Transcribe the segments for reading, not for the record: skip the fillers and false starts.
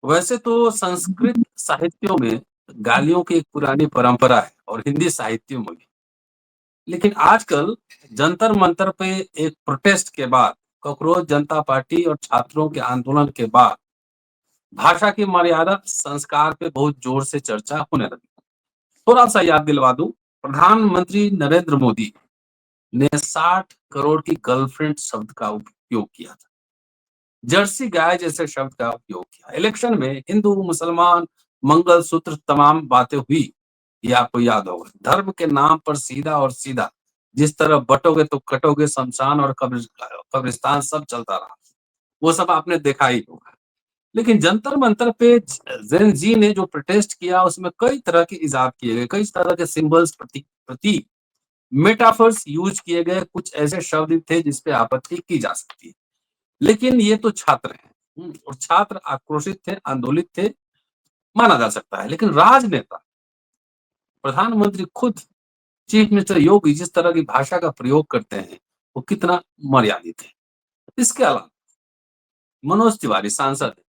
वैसे तो संस्कृत साहित्यों में गालियों की एक पुरानी परंपरा है और हिंदी साहित्यों में भी। लेकिन आजकल जंतर मंतर पे एक प्रोटेस्ट के बाद, कॉकरोच जनता पार्टी और छात्रों के आंदोलन के बाद भाषा की मर्यादा संस्कार पे बहुत जोर से चर्चा होने लगी। थोड़ा सा याद दिलवा दूं, प्रधानमंत्री नरेंद्र मोदी ने 60 करोड़ की गर्लफ्रेंड शब्द का उपयोग किया था। जर्सी गाय जैसे शब्द का उपयोग किया। इलेक्शन में हिंदू, मुसलमान, मंगलसूत्र तमाम बातें हुई। ये आपको याद होगा। धर्म के नाम पर सीधा और सीधा जिस तरह बटोगे तो कटोगे, शमशान और कब्रिस्तान सब चलता रहा। वो सब आपने देखा ही होगा। लेकिन जंतर मंतर पे जेन जी ने जो प्रोटेस्ट किया उसमें कई तरह के इजाद किए गए, कई तरह के सिंबल्स, प्रतीक, मेटाफर्स यूज किए गए। कुछ ऐसे शब्द थे जिसपे आपत्ति की जा सकती है। लेकिन ये तो छात्र हैं, और छात्र आक्रोशित थे, आंदोलित थे, माना जा सकता है। लेकिन राजनेता, प्रधानमंत्री खुद, चीफ मिनिस्टर योगी जिस तरह की भाषा का प्रयोग करते हैं वो कितना मर्यादित है। इसके अलावा मनोज तिवारी सांसद है,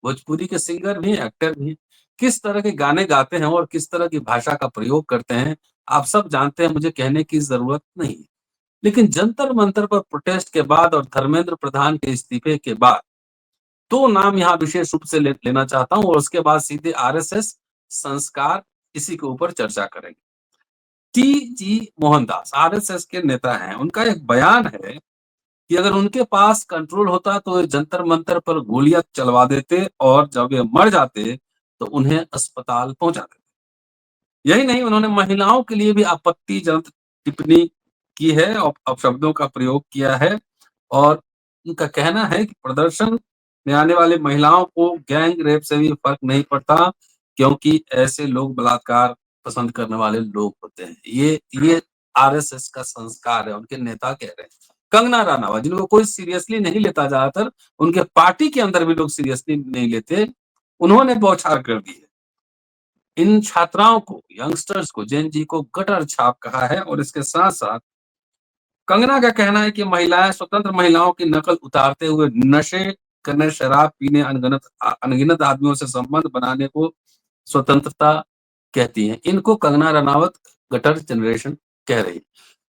भोजपुरी के सिंगर भी, एक्टर भी। किस तरह के गाने गाते हैं और किस तरह की भाषा का प्रयोग करते हैं आप सब जानते हैं, मुझे कहने की जरूरत नहीं है। लेकिन जंतर मंतर पर प्रोटेस्ट के बाद और धर्मेंद्र प्रधान के इस्तीफे के बाद 2 नाम यहाँ विशेष रूप से लेना चाहता हूँ और उसके बाद सीधे आरएसएस संस्कार, इसी के ऊपर चर्चा करेंगे। टी जी मोहनदास आरएसएस के नेता हैं। उनका एक बयान है कि अगर उनके पास कंट्रोल होता तो ये जंतर मंतर पर गोलियां चलवा देते और जब ये मर जाते तो उन्हें अस्पताल पहुंचा देते। यही नहीं, उन्होंने महिलाओं के लिए भी आपत्तिजनक टिप्पणी की है और अपशब्दों का प्रयोग किया है। और उनका कहना है कि प्रदर्शन में आने वाली महिलाओं को गैंग रेप से भी फर्क नहीं पड़ता, क्योंकि ऐसे लोग बलात्कार पसंद करने वाले लोग होते हैं। ये आरएसएस का संस्कार है, उनके नेता कह रहे हैं। कंगना रनावत, जिनको कोई सीरियसली नहीं लेता, ज्यादातर उनके पार्टी के अंदर भी लोग सीरियसली नहीं लेते, उन्होंने बौछार कर दी है। इन छात्राओं को, यंगस्टर्स को, जेन जी को गटर छाप कहा है। और इसके साथ साथ कंगना का कहना है कि महिलाएं स्वतंत्र महिलाओं की नकल उतारते हुए नशे करने, शराब पीने, अनगिनत आदमियों से संबंध बनाने को स्वतंत्रता कहती हैं। इनको कंगना रनावत गटर जनरेशन कह रही है।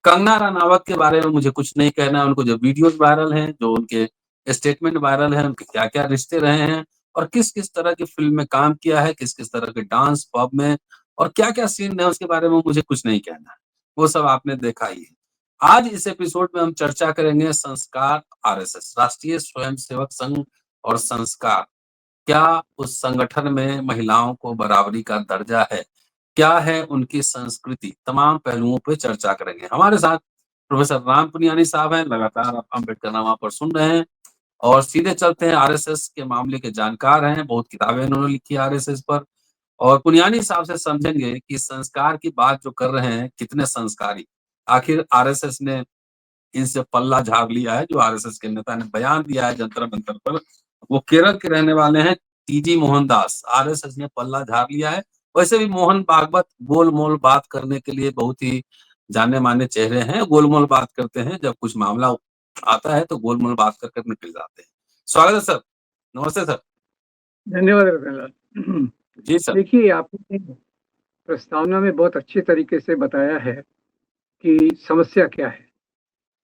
कंगना रनावत के बारे में मुझे कुछ नहीं कहना है। उनको जो वीडियोस वायरल हैं, जो उनके स्टेटमेंट वायरल हैं, उनके क्या क्या रिश्ते रहे हैं और किस किस तरह की फिल्म में काम किया है, किस किस तरह के डांस पब में और क्या क्या सीन है, उसके बारे में मुझे कुछ नहीं कहना है। वो सब आपने देखा ही है। आज इस एपिसोड में हम चर्चा करेंगे संस्कार, आरएसएस, राष्ट्रीय स्वयंसेवक संघ और संस्कार। क्या उस संगठन में महिलाओं को बराबरी का दर्जा है? क्या है उनकी संस्कृति? तमाम पहलुओं पे चर्चा करेंगे। हमारे साथ प्रोफेसर राम पुनियानी साहब हैं, लगातार आप अम्बेडकर नामा पर सुन रहे हैं। और सीधे चलते हैं, आरएसएस के मामले के जानकार हैं, बहुत किताबें उन्होंने लिखी है आरएसएस पर। और पुनियानी साहब से समझेंगे कि संस्कार की बात जो कर रहे हैं, कितने संस्कारी। आखिर आरएसएस ने इनसे पल्ला झाड़ लिया है। जो आरएसएस के नेता ने बयान दिया है जंतर मंतर पर, वो केरल के रहने वाले हैं, टीजी मोहनदास। आरएसएस ने पल्ला झाड़ लिया है। वैसे भी मोहन भागवत गोलमोल बात करने के लिए बहुत ही जाने माने चेहरे हैं। गोलमोल बात करते हैं, जब कुछ मामला आता है तो गोलमोल बात कर निकल जाते हैं। स्वागत है सर। नमस्ते सर। धन्यवाद रतनलाल जी सर। देखिए, आपने प्रस्तावना में बहुत अच्छे तरीके से बताया है कि समस्या क्या है।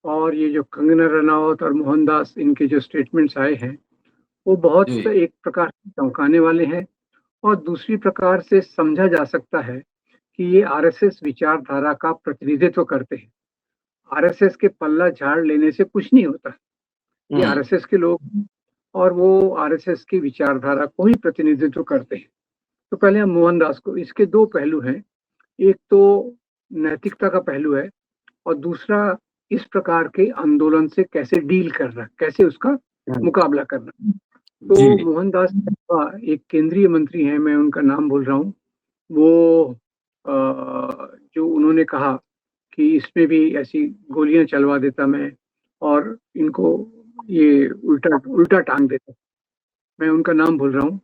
और ये जो कंगना रनावत और मोहनदास, इनके जो स्टेटमेंट्स आए हैं वो बहुत जी। एक प्रकार से चौंकाने वाले हैं। और दूसरी प्रकार से समझा जा सकता है कि ये आरएसएस विचारधारा का प्रतिनिधित्व करते हैं। आरएसएस के पल्ला झाड़ लेने से कुछ नहीं होता। ये हम्म। आरएसएस के लोग हैं और वो आरएसएस की विचारधारा को ही प्रतिनिधित्व करते हैं। तो पहले हम मोहनदास को, इसके दो पहलू हैं। एक तो नैतिकता का पहलू है और दूसरा इस प्रकार के आंदोलन से कैसे डील करना, कैसे उसका मुकाबला करना। तो जी। मोहनदास एक केंद्रीय मंत्री हैं, मैं उनका नाम भूल रहा हूँ। वो जो उन्होंने कहा कि इसमें भी ऐसी गोलियां चलवा देता मैं और इनको ये उल्टा उल्टा टांग देता। मैं उनका नाम भूल रहा हूँ।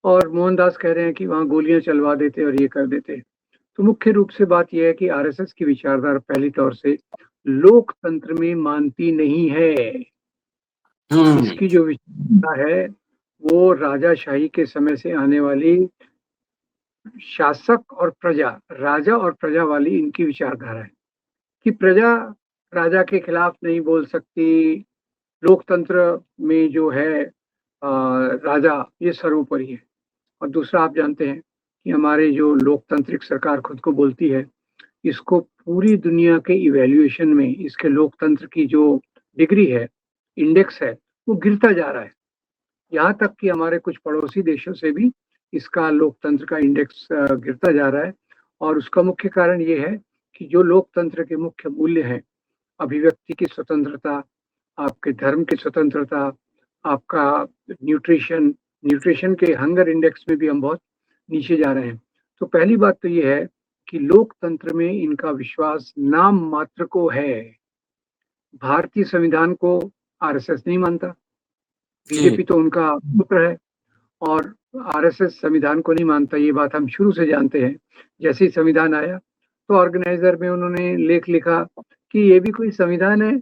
और मोहनदास कह रहे हैं कि वहाँ गोलियां चलवा देते और ये कर देते। तो मुख्य रूप से बात यह है कि आरएसएस की विचारधारा पहली तौर से लोकतंत्र में मानती नहीं है। हम्म। इसकी जो विचारधारा है वो राजाशाही के समय से आने वाली शासक और प्रजा, राजा और प्रजा वाली इनकी विचारधारा है कि प्रजा राजा के खिलाफ नहीं बोल सकती। लोकतंत्र में जो है राजा ये सर्वोपरि है। और दूसरा, आप जानते हैं कि हमारे जो लोकतांत्रिक सरकार खुद को बोलती है, इसको पूरी दुनिया के इवैल्यूएशन में इसके लोकतंत्र की जो डिग्री है, इंडेक्स है, वो गिरता जा रहा है। यहाँ तक कि हमारे कुछ पड़ोसी देशों से भी इसका लोकतंत्र का इंडेक्स गिरता जा रहा है। और उसका मुख्य कारण ये है कि जो लोकतंत्र के मुख्य मूल्य हैं, अभिव्यक्ति की स्वतंत्रता, आपके धर्म की स्वतंत्रता, आपका न्यूट्रिशन न्यूट्रिशन के हंगर इंडेक्स में भी हम बहुत नीचे जा रहे हैं। तो पहली बात तो ये है कि लोकतंत्र में इनका विश्वास नाम मात्र को है। भारतीय संविधान को आरएसएस नहीं मानता, बीजेपी तो उनका पुत्र है, और आरएसएस संविधान को नहीं मानता, ये बात हम शुरू से जानते हैं। जैसे ही संविधान आया तो ऑर्गेनाइजर में उन्होंने लेख लिखा कि ये भी कोई संविधान है,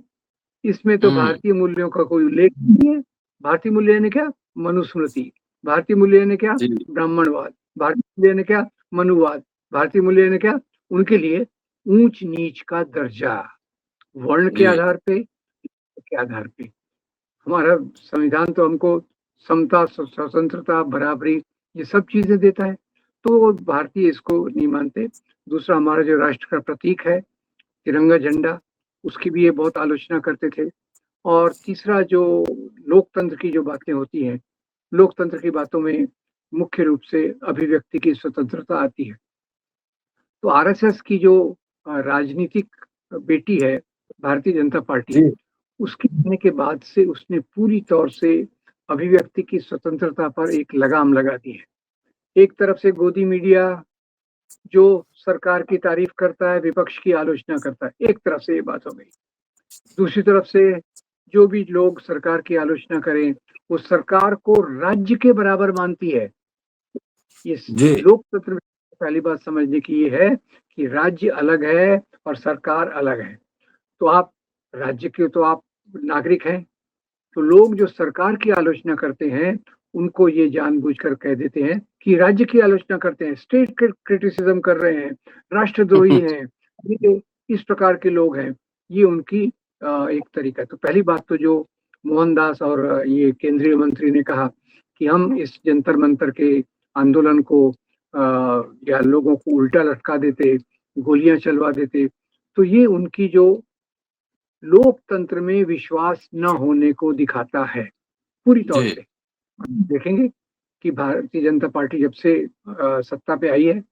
इसमें तो भारतीय मूल्यों का कोई उल्लेख नहीं है। भारतीय मूल्य यानी क्या? मनुस्मृति। भारतीय मूल्य यानी क्या? ब्राह्मणवाद। भारतीय मूल्य यानी क्या? मनुवाद। भारतीय मूल्य यानी क्या? उनके लिए ऊंच नीच का दर्जा, वर्ण के आधार पे, के आधार पे। हमारा संविधान तो हमको समता, स्वतंत्रता, बराबरी, ये सब चीजें देता है, तो भारतीय इसको नहीं मानते। दूसरा, हमारा जो राष्ट्र का प्रतीक है तिरंगा झंडा, उसकी भी ये बहुत आलोचना करते थे। और तीसरा, जो लोकतंत्र की जो बातें होती हैं, लोकतंत्र की बातों में मुख्य रूप से अभिव्यक्ति की स्वतंत्रता आती है। तो आरएसएस की जो राजनीतिक बेटी है भारतीय जनता पार्टी, उसके आने के बाद से उसने पूरी तौर से अभिव्यक्ति की स्वतंत्रता पर एक लगाम लगा दी है। एक तरफ से गोदी मीडिया जो सरकार की तारीफ करता है, विपक्ष की आलोचना करता है, एक तरफ से ये बात हो गई। दूसरी तरफ से जो भी लोग सरकार की आलोचना करें, वो सरकार को राज्य के बराबर मानती है। ये लोकतंत्र में पहली बात समझने की ये है कि राज्य अलग है और सरकार अलग है। तो आप राज्य के तो आप नागरिक हैं, तो लोग जो सरकार की आलोचना करते हैं उनको ये जानबूझकर कह देते हैं कि राज्य की आलोचना करते हैं, स्टेट क्रिटिसिज्म कर रहे हैं, राष्ट्रद्रोही हैं, ये इस प्रकार के लोग हैं। ये उनकी एक तरीका है। तो पहली बात तो जो मोहनदास और ये केंद्रीय मंत्री ने कहा कि हम इस जंतर मंतर के आंदोलन को या लोगों को उल्टा लटका देते, गोलियां चलवा देते, तो ये उनकी जो लोकतंत्र में विश्वास न होने को दिखाता है पूरी तौर से। देखेंगे कि भारतीय जनता पार्टी जब से सत्ता पे आई है,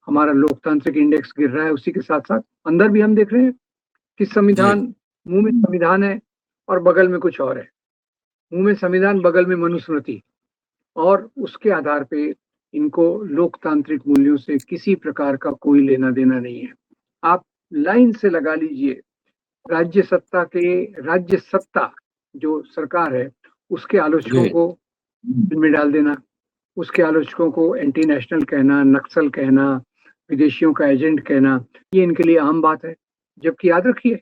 हमारा लोकतांत्रिक इंडेक्स गिर रहा है। उसी के साथ साथ अंदर भी हम देख रहे हैं कि संविधान, मुंह में संविधान है और बगल में कुछ और है। मुंह में संविधान, बगल में मनुस्मृति, और उसके आधार पे इनको लोकतांत्रिक मूल्यों से किसी प्रकार का कोई लेना देना नहीं है। आप लाइन से लगा लीजिए, राज्य सत्ता जो सरकार है, उसके आलोचकों को जेल में डाल देना, उसके आलोचकों को एंटी नेशनल कहना, नक्सल कहना, विदेशियों का एजेंट कहना, ये इनके लिए आम बात है। जबकि याद रखिए,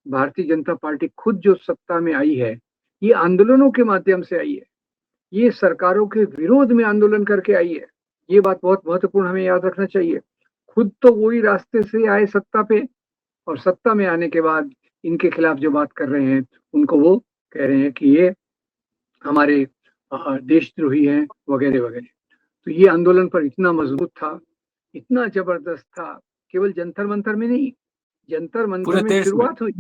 भारतीय जनता पार्टी खुद जो सत्ता में आई है, ये आंदोलनों के माध्यम से आई है, ये सरकारों के विरोध में आंदोलन करके आई है। ये बात बहुत महत्वपूर्ण हमें याद रखना चाहिए। खुद तो वही रास्ते से आए सत्ता पे, और सत्ता में आने के बाद इनके खिलाफ जो बात कर रहे हैं, उनको वो कह रहे हैं कि ये हमारे देशद्रोही हैं, वगैरह वगैरह। तो ये आंदोलन पर इतना मजबूत था, इतना जबरदस्त था, केवल जंतर मंतर में नहीं, जंतर मंतर में शुरुआत हुई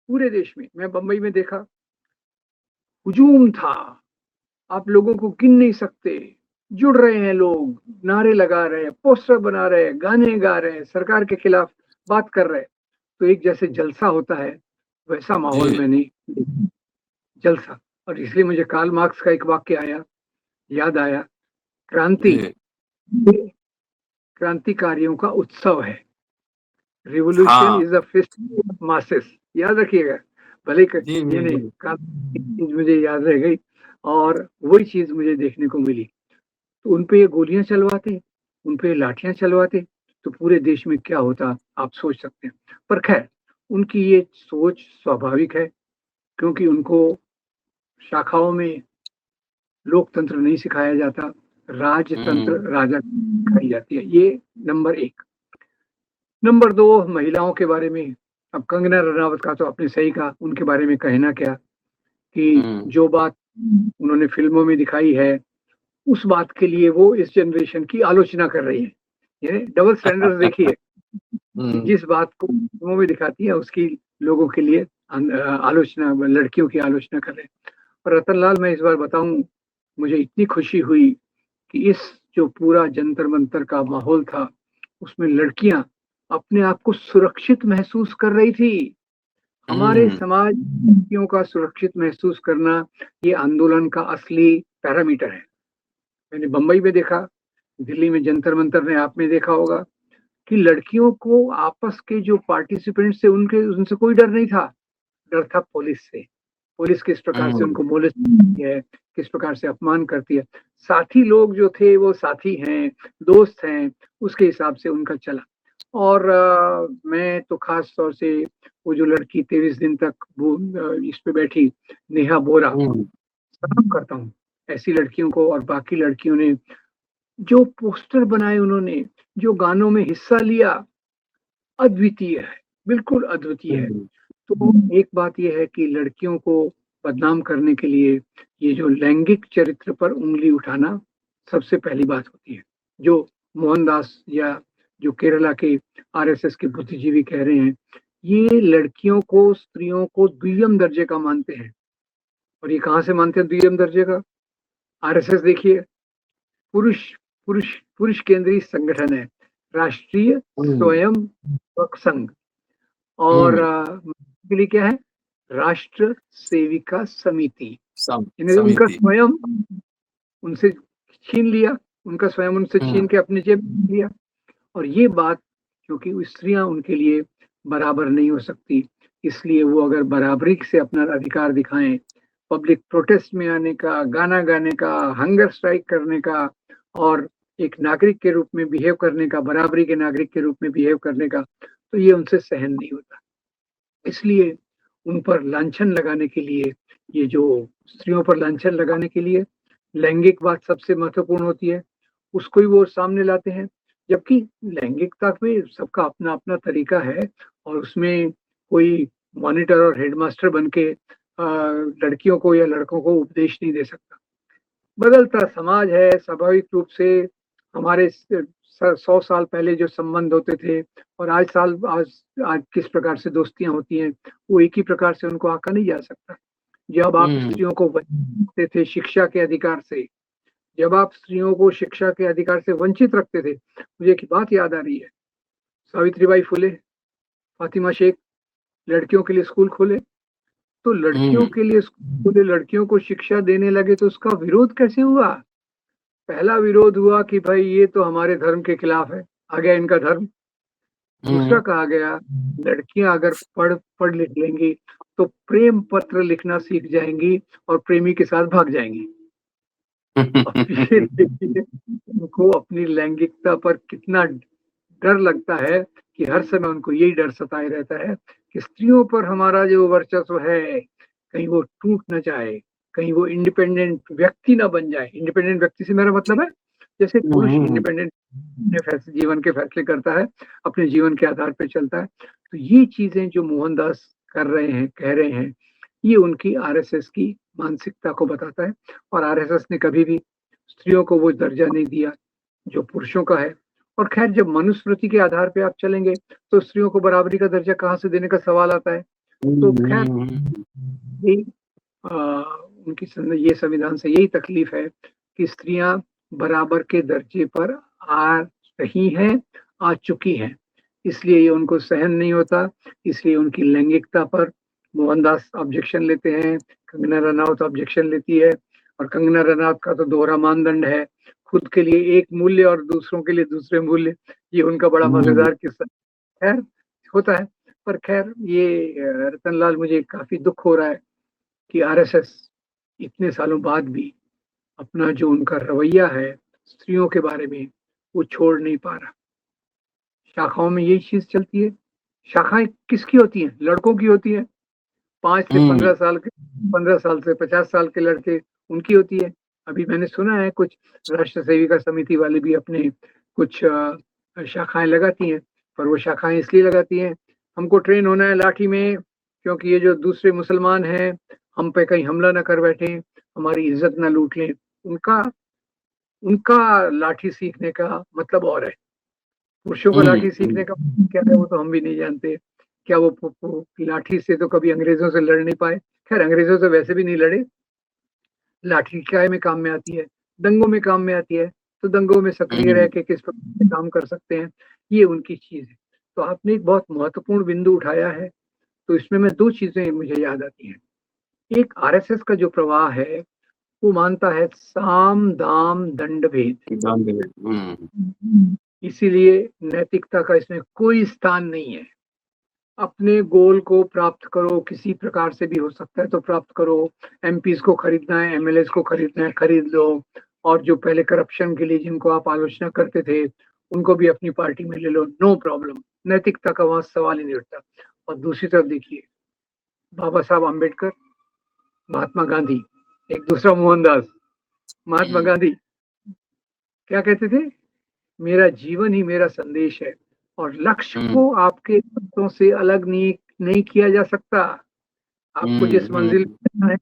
पूरे देश में। मैं बंबई में देखा, हुजूम था, आप लोगों को गिन नहीं सकते, जुड़ रहे हैं लोग, नारे लगा रहे हैं, पोस्टर बना रहे हैं, गाने गा रहे हैं, सरकार के खिलाफ बात कर रहे हैं। तो एक जैसे जलसा होता है, वैसा माहौल में नहीं, जलसा। और इसलिए मुझे कार्ल मार्क्स का एक वाक्य याद आया, क्रांतिकारियों का उत्सव है, revolution is a festival of masses. याद रखिएगा, भले ये नहीं, मुझे याद रह गई, और वही चीज मुझे देखने को मिली। तो उनपे ये गोलियां चलवाते, उनपे लाठियां चलवाते, तो पूरे देश में क्या होता आप सोच सकते हैं। पर खैर, उनकी ये सोच स्वाभाविक है, क्योंकि उनको शाखाओं में लोकतंत्र नहीं सिखाया जाता, राजतंत्र राजा को सिखाई जाती है। ये नंबर 1। नंबर 2, महिलाओं के बारे में। अब कंगना रनावत का तो आपने सही कहा, उनके बारे में कहना क्या, कि जो बात उन्होंने फिल्मों में दिखाई है, उस बात के लिए वो इस जनरेशन की आलोचना कर रही है। ये डबल स्टैंडर्ड देखिए, जिस बात को फिल्मों में दिखाती है उसकी लोगों के लिए आलोचना, लड़कियों की आलोचना कर रहे हैं। और रतनलाल, मैं इस बार बताऊं, मुझे इतनी खुशी हुई कि इस जो पूरा जंतर मंतर का माहौल था, उसमें लड़कियां अपने आप को सुरक्षित महसूस कर रही थी। हमारे समाज लड़कियों का सुरक्षित महसूस करना, ये आंदोलन का असली पैरामीटर है। मैंने बंबई में देखा, दिल्ली में जंतर मंतर ने आपने देखा होगा कि लड़कियों को आपस के जो पार्टिसिपेंट्स थे उनसे कोई डर नहीं था। डर था पुलिस से। पुलिस किस प्रकार से उनको मोलेस्ट करती है, किस प्रकार से अपमान करती है। साथी लोग जो थे वो साथी हैं, दोस्त हैं, उसके हिसाब से उनका चला। और मैं तो खास तौर से वो जो लड़की 23 दिन तक वो इस पे बैठी, नेहा बोरा, सलाम करता हूँ ऐसी लड़कियों को। और बाकी लड़कियों ने जो पोस्टर बनाए, उन्होंने जो गानों में हिस्सा लिया, अद्वितीय है, बिल्कुल अद्वितीय है। तो एक बात यह है कि लड़कियों को बदनाम करने के लिए ये जो लैंगिक चरित्र पर उंगली उठाना सबसे पहली बात होती है। जो मोहनदास या जो केरला के आरएसएस के बुद्धिजीवी कह रहे हैं, ये लड़कियों को, स्त्रियों को द्वितीय दर्जे का मानते हैं। और ये कहाँ से मानते हैं द्वितीय दर्जे का? आरएसएस देखिए, पुरुष पुरुष पुरुष केंद्रीय संगठन है, राष्ट्रीय स्वयं सेवक संघ। और के लिए क्या है? राष्ट्र सेविका समिति। उनका स्वयं उनसे छीन लिया, उनका स्वयं उनसे छीन के अपने जेब में लिया। और ये बात, क्योंकि स्त्रियां उनके लिए बराबर नहीं हो सकती, इसलिए वो अगर बराबरी से अपना अधिकार दिखाएं, पब्लिक प्रोटेस्ट में आने का, गाना गाने का, हंगर स्ट्राइक करने का, और एक नागरिक के रूप में बिहेव करने का, बराबरी के नागरिक के रूप में बिहेव करने का, तो ये उनसे सहन नहीं होता। इसलिए उन पर लांछन लगाने के लिए, ये जो स्त्रियों पर लांछन लगाने के लिए लैंगिक बात सबसे महत्वपूर्ण होती है, उसको ही वो सामने लाते हैं। जबकि लैंगिकता में सबका अपना अपना तरीका है, और उसमें कोई मॉनिटर और हेडमास्टर बन के लड़कियों को या लड़कों को उपदेश नहीं दे सकता। बदलता समाज है, स्वाभाविक रूप से हमारे 100 साल पहले जो संबंध होते थे और आज किस प्रकार से दोस्तियां होती हैं, वो एक ही प्रकार से उनको आंका नहीं जा सकता। जब आप स्त्रियों को वंचित रखते थे शिक्षा के अधिकार से, जब आप स्त्रियों को शिक्षा के अधिकार से वंचित रखते थे, मुझे एक बात याद आ रही है, सावित्रीबाई फुले, फातिमा शेख, लड़कियों के लिए स्कूल खोले, तो लड़कियों के लिए स्कूल, लड़कियों को शिक्षा देने लगे, तो उसका विरोध कैसे हुआ? पहला विरोध हुआ कि भाई ये तो हमारे धर्म के खिलाफ है, आ गया इनका धर्म। दूसरा कहा गया, लड़कियां अगर पढ़ लिख लेंगी तो प्रेम पत्र लिखना सीख जाएंगी और प्रेमी के साथ भाग जाएंगी। उनको अपनी लैंगिकता पर कितना डर लगता है कि हर समय उनको यही डर सताए रहता है कि स्त्रियों पर हमारा जो वर्चस्व है, कहीं वो टूट न जाए, कहीं वो इंडिपेंडेंट व्यक्ति ना बन जाए। इंडिपेंडेंट व्यक्ति से मेरा मतलब है, जैसे पुरुष इंडिपेंडेंट जीवन के फैसले करता है, अपने जीवन के आधार पर चलता है। तो ये चीजें जो मोहनदास कर रहे हैं, कह रहे हैं, ये उनकी आरएसएस की मानसिकता को बताता है। और आरएसएस ने कभी भी स्त्रियों को वो दर्जा नहीं दिया जो पुरुषों का है। और खैर, जब मनुस्मृति के आधार पे आप चलेंगे तो स्त्रियों को बराबरी का दर्जा कहाँ से देने का सवाल आता है। तो खैर, ये उनकी ये संविधान से यही तकलीफ है कि स्त्रियां बराबर के दर्जे पर आ रही हैं, आ चुकी हैं, इसलिए ये उनको सहन नहीं होता। इसलिए उनकी लैंगिकता पर मोहनदास ऑब्जेक्शन लेते हैं, कंगना रनावत ऑब्जेक्शन लेती है। और कंगना रनावत का तो दोहरा मानदंड है, खुद के लिए एक मूल्य और दूसरों के लिए दूसरे मूल्य। ये उनका बड़ा मजेदार किस्सा खैर होता है। पर खैर, ये रतनलाल, मुझे काफी दुख हो रहा है कि आरएसएस इतने सालों बाद भी अपना जो उनका रवैया है स्त्रियों के बारे में, वो छोड़ नहीं पा रहा। शाखाओं में यही चीज चलती है। शाखाएं किसकी होती हैं? लड़कों की होती है। 5 से 15 साल के, 15 साल से 50 साल के लड़के, उनकी होती है। अभी मैंने सुना है कुछ राष्ट्र सेविका समिति वाले भी अपने कुछ शाखाएं लगाती हैं, पर वो शाखाएं इसलिए लगाती हैं, हमको ट्रेन होना है लाठी में, क्योंकि ये जो दूसरे मुसलमान हैं हम पे कहीं हमला ना कर बैठे, हमारी इज्जत ना लूट लें। उनका उनका लाठी सीखने का मतलब और है। पुरुषों का लाठी सीखने का मतलब क्या है वो तो हम भी नहीं जानते। क्या वो लाठी से तो कभी अंग्रेजों से लड़ नहीं पाए। खैर, अंग्रेजों से वैसे भी नहीं लड़े। लाठी क्या में काम में आती है? दंगों में काम में आती है। तो दंगों में सक्रिय रह के किस प्रकार से काम कर सकते हैं, ये उनकी चीज है। तो आपने एक बहुत महत्वपूर्ण बिंदु उठाया है। तो इसमें मैं दो चीजें मुझे याद आती हैं। एक, आरएसएस का जो प्रवाह है वो मानता है साम दाम दंड भेद। इसीलिए नैतिकता का इसमें कोई स्थान नहीं है। अपने गोल को प्राप्त करो, किसी प्रकार से भी हो सकता है तो प्राप्त करो। एमपीज को खरीदना है, एमएलए को खरीदना है, खरीद लो। और जो पहले करप्शन के लिए जिनको आप आलोचना करते थे उनको भी अपनी पार्टी में ले लो, नो प्रॉब्लम। नैतिकता का वहां सवाल ही नहीं उठता। और दूसरी तरफ देखिए, बाबा साहब आम्बेडकर, महात्मा गांधी, एक दूसरा मोहनदास। महात्मा गांधी क्या कहते थे? मेरा जीवन ही मेरा संदेश है, और लक्ष्य को आपके शब्दों से अलग नहीं किया जा सकता। आपको जिस मंजिल पे जाना है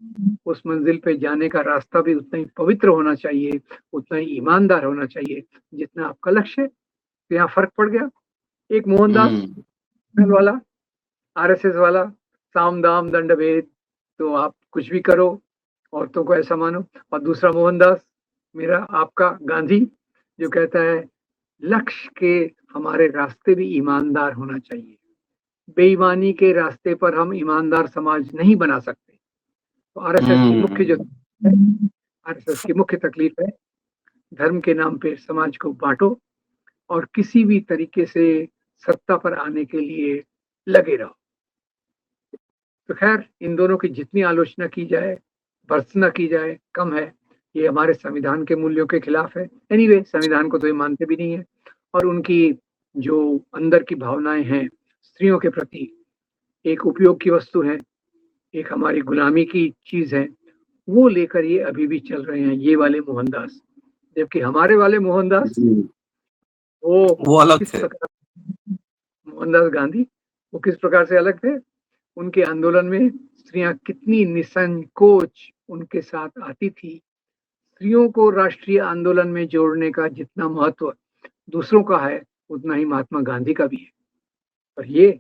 उस मंजिल पे जाने का रास्ता भी उतना ही पवित्र होना चाहिए, उतना ही ईमानदार होना चाहिए जितना आपका लक्ष्य है। तो यहाँ फर्क पड़ गया। एक मोहनदास वाला, आरएसएस वाला, साम दाम दंड भेद, तो आप कुछ भी करो, औरतों को ऐसा मानो। और दूसरा मोहनदास, मेरा आपका गांधी, जो कहता है लक्ष्य के हमारे रास्ते भी ईमानदार होना चाहिए। बेईमानी के रास्ते पर हम ईमानदार समाज नहीं बना सकते। तो आरएसएस की मुख्य तकलीफ है, धर्म के नाम पे समाज को बांटो और किसी भी तरीके से सत्ता पर आने के लिए लगे रहो। तो खैर, इन दोनों की जितनी आलोचना की जाए, भर्त्सना की जाए, कम है। ये हमारे संविधान के मूल्यों के खिलाफ है। एनीवे, संविधान को तो ये मानते भी नहीं है। और उनकी जो अंदर की भावनाएं हैं स्त्रियों के प्रति, एक उपयोग की वस्तु है, एक हमारी गुलामी की चीज है, वो लेकर ये अभी भी चल रहे हैं, ये वाले मोहनदास। जबकि हमारे वाले मोहनदास, वो अलग किस थे। प्रकार, मोहनदास गांधी, वो किस प्रकार से अलग थे? उनके आंदोलन में स्त्रियां कितनी निसंकोच उनके साथ आती थी। स्त्रियों को राष्ट्रीय आंदोलन में जोड़ने का जितना महत्व दूसरों का है उतना ही महात्मा गांधी का भी है। और ये,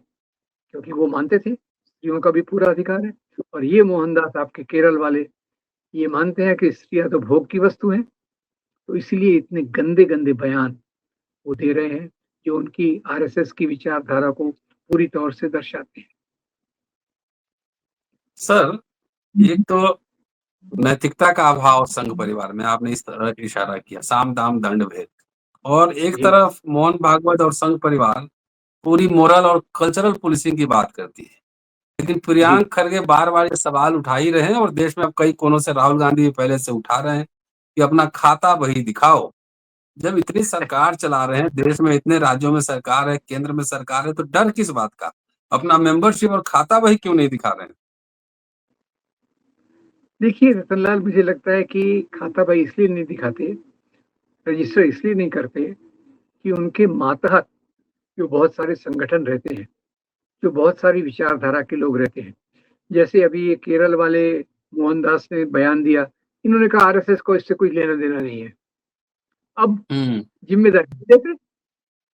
क्योंकि वो मानते थे स्त्रियों का भी पूरा अधिकार है। और ये मोहनदास आपके केरल वाले, ये मानते हैं कि स्त्रियां तो भोग की वस्तु हैं। तो इसीलिए इतने गंदे गंदे बयान वो दे रहे हैं जो उनकी आरएसएस की विचारधारा को पूरी तौर से दर्शाते हैं। सर, एक तो नैतिकता का अभाव संघ परिवार में, आपने इस तरह इशारा किया, साम दाम दंड भेद। और एक तरफ मोहन भागवत और संघ परिवार पूरी मोरल और कल्चरल पुलिसिंग की बात करती है। लेकिन प्रियांक खरगे बार बार ये सवाल उठा ही रहे हैं, और देश में अब कई कोनों से राहुल गांधी भी पहले से उठा रहे हैं कि अपना खाता बही दिखाओ। जब इतनी सरकार चला रहे हैं, देश में इतने राज्यों में सरकार है, केंद्र में सरकार है, तो डर किस बात का? अपना मेंबरशिप और खाता बही क्यों नहीं दिखा रहे हैं? देखिए रतनलाल, मुझे लगता है कि खाता भाई इसलिए नहीं दिखाते, रजिस्टर इसलिए नहीं करते कि उनके मातहत जो बहुत सारे संगठन रहते हैं, जो बहुत सारी विचारधारा के लोग रहते हैं। जैसे अभी ये केरल वाले मोहनदास ने बयान दिया, इन्होंने कहा आरएसएस को इससे कोई लेना देना नहीं है। अब जिम्मेदारी देते,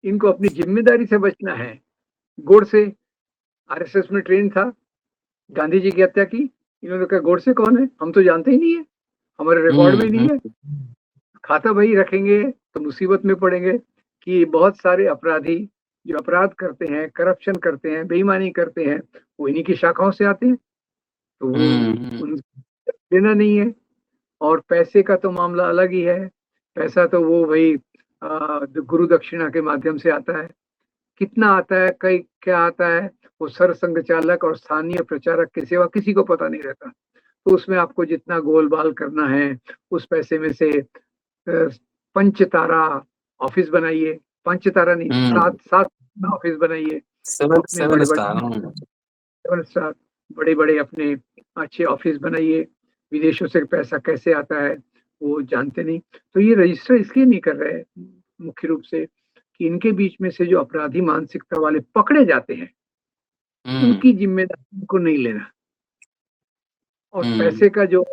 इनको अपनी जिम्मेदारी से बचना है। गोडसे आरएसएस में ट्रेन था, गांधी जी की हत्या की, इन्होंने कहा गोडसे कौन है, हम तो जानते ही नहीं है, हमारे रिकॉर्ड में नहीं है। खाता वही रखेंगे तो मुसीबत में पड़ेंगे कि बहुत सारे अपराधी जो अपराध करते हैं, करप्शन करते हैं, बेईमानी करते हैं, वो इन्हीं की शाखाओं से आते हैं। तो वो लेना नहीं है। और पैसे का तो मामला अलग ही है। पैसा तो वो भाई गुरु दक्षिणा के माध्यम से आता है। कितना आता है, कई क्या आता है, वो सर संघ चालक और स्थानीय प्रचारक के सिवा किसी को पता नहीं रहता। तो उसमें आपको जितना गोलबाल करना है, उस पैसे में से पंच तारा ऑफिस बनाइए, पंच तारा नहीं, सात सात ऑफिस बनाइए, अपने सेवन बड़े स्टार। बड़े स्टार, बड़े बड़े अपने अच्छे ऑफिस बनाइए। विदेशों से पैसा कैसे आता है वो जानते नहीं। तो ये रजिस्टर इसलिए नहीं कर रहे मुख्य रूप से कि इनके बीच में से जो अपराधी मानसिकता वाले पकड़े जाते हैं, उनकी जिम्मेदारी को नहीं लेना। और पैसे का जो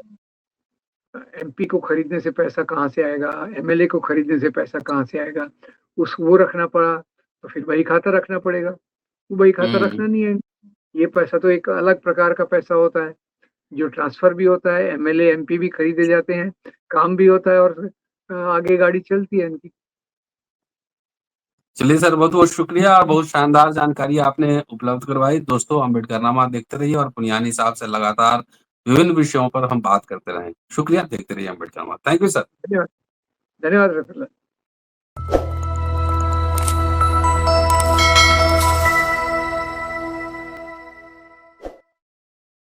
एमपी को खरीदने से पैसा कहाँ से आएगा, एमएलए को खरीदने से पैसा कहाँ से आएगा, उस वो रखना पड़ा तो फिर वही खाता रखना पड़ेगा। वो वही खाता रखना नहीं है। ये पैसा तो एक अलग प्रकार का पैसा होता है जो ट्रांसफर भी होता है, एमएलए एमपी भी खरीदे जाते हैं, काम भी होता है और आगे गाड़ी चलती है इनकी। चलिए सर, बहुत बहुत शुक्रिया और बहुत शानदार जानकारी आपने उपलब्ध करवाई। दोस्तों, अम्बेडकरनामा देखते रहिए और पुनियानी साहब से लगातार विभिन्न विषयों पर हम बात करते रहें। शुक्रिया, देखते रहिए अम्बेडकरनामा। Thank you sir. धन्यवाद। धन्यवाद रफीला।